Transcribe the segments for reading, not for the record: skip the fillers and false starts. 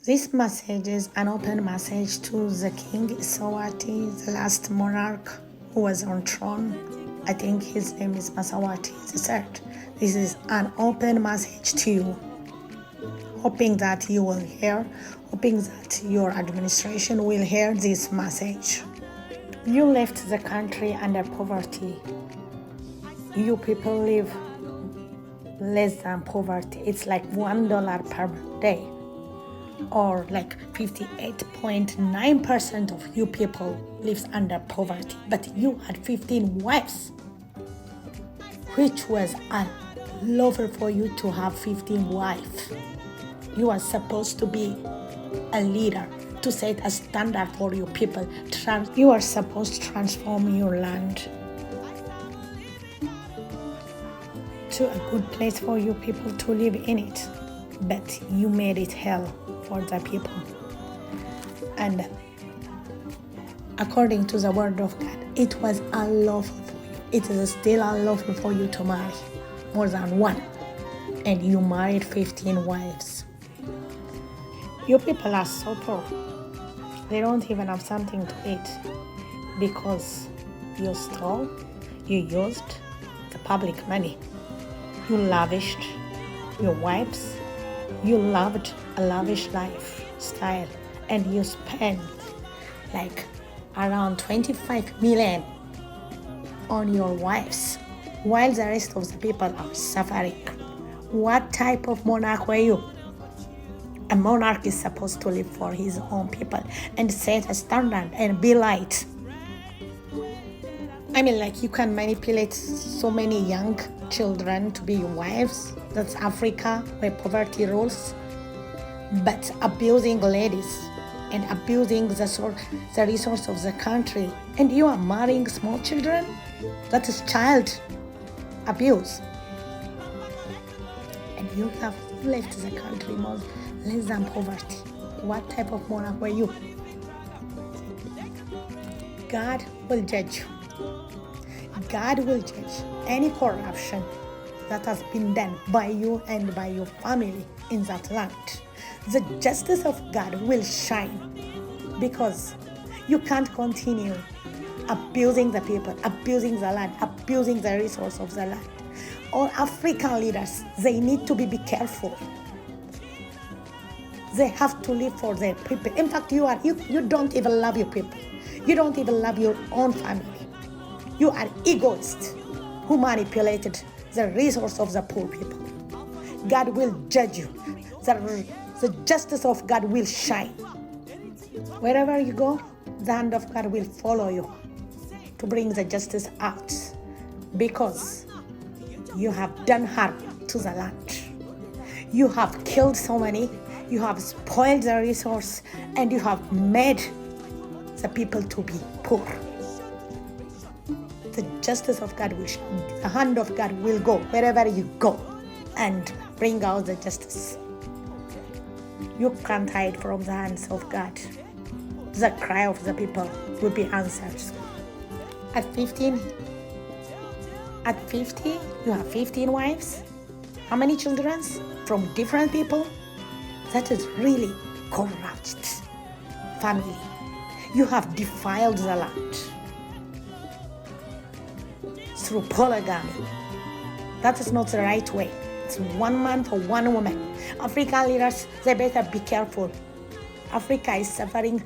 This message is an open message to the King Maswati, the last monarch who was on throne. I think his name is Maswati III. This is an open message to you, hoping that you will hear, hoping that your administration will hear this message. You left the country under poverty. You people live less than poverty. It's like $1 per day, or like 58.9% of you people lives under poverty. But you had 15 wives, which was unlawful for you to have 15 wives. You are supposed to be a leader, to set a standard for your people. You are supposed to transform your land to a good place for you people to live in it. But you made it hell for the people. And according to the word of God, it was unlawful for you. It is still unlawful for you to marry more than one. And you married 15 wives. Your people are so poor. They don't even have something to eat because you stole, you used the public money. You lavished your wives. You loved a lavish lifestyle, and you spent like around 25 million on your wives, while the rest of the people are suffering. What type of monarch were you? A monarch is supposed to live for his own people and set a standard and be light. I mean, like, you can manipulate so many young children to be your wives. That's Africa, where poverty rules. But abusing ladies and abusing the resource of the country, and you are marrying small children? That is child abuse. And you have left the country less than poverty. What type of monarch were you? God will judge you. God will judge any corruption that has been done by you and by your family in that land. The justice of God will shine, because you can't continue abusing the people, abusing the land, abusing the resource of the land. All African leaders, they need to be careful. They have to live for their people. In fact, you don't even love your people. You don't even love your own family. You are egoists who manipulated the resource of the poor people. God will judge you. The justice of God will shine. Wherever you go, the hand of God will follow you to bring the justice out, because you have done harm to the land. You have killed so many. You have spoiled the resource, and you have made the people to be poor. The justice of God will shine. The hand of God will go wherever you go and bring out the justice. You can't hide from the hands of God. The cry of the people will be answered. At 50, you have 15 wives. How many children from different people? That is really corrupt family. You have defiled the land through polygamy. That is not the right way. It's one man for one woman. African leaders, they better be careful. Africa is suffering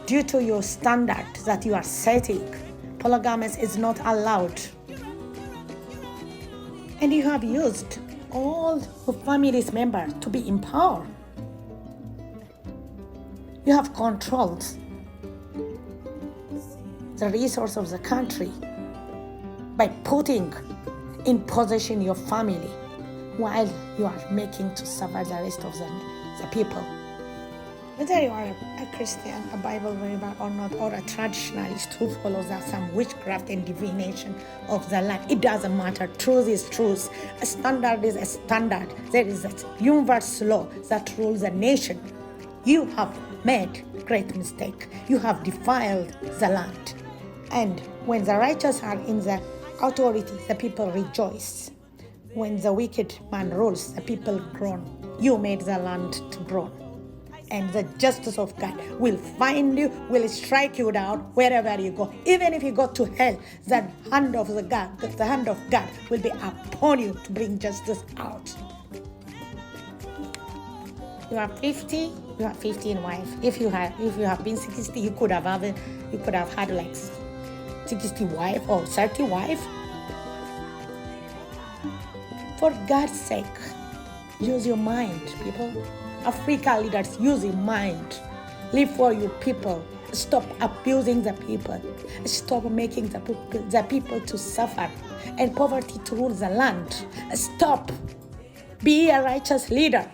due to your standard that you are setting. Polygamous is not allowed. And you have used all the family's members to be in power. You have controlled the resource of the country by putting in possession your family, while you are making to suffer the rest of the people. Whether you are a Christian, a Bible believer or not, or a traditionalist who follows some witchcraft and divination of the land, it doesn't matter. Truth is truth. A standard is a standard. There is a universal law that rules the nation. You have made great mistake. You have defiled the land. And when the righteous are in the authority, the people rejoice. When the wicked man rules, the people groan. You made the land to groan. and the justice of God will find you, will strike you down wherever you go. Even if you go to hell, the hand of God will be upon you to bring justice out. You are 50, you are 15 wife. If you have been 60, you could have had like 60 wife or 30 wife. For God's sake, use your mind, people. Africa leaders, use your mind. Live for your people. Stop abusing the people. Stop making the people to suffer and poverty to rule the land. Stop. Be a righteous leader.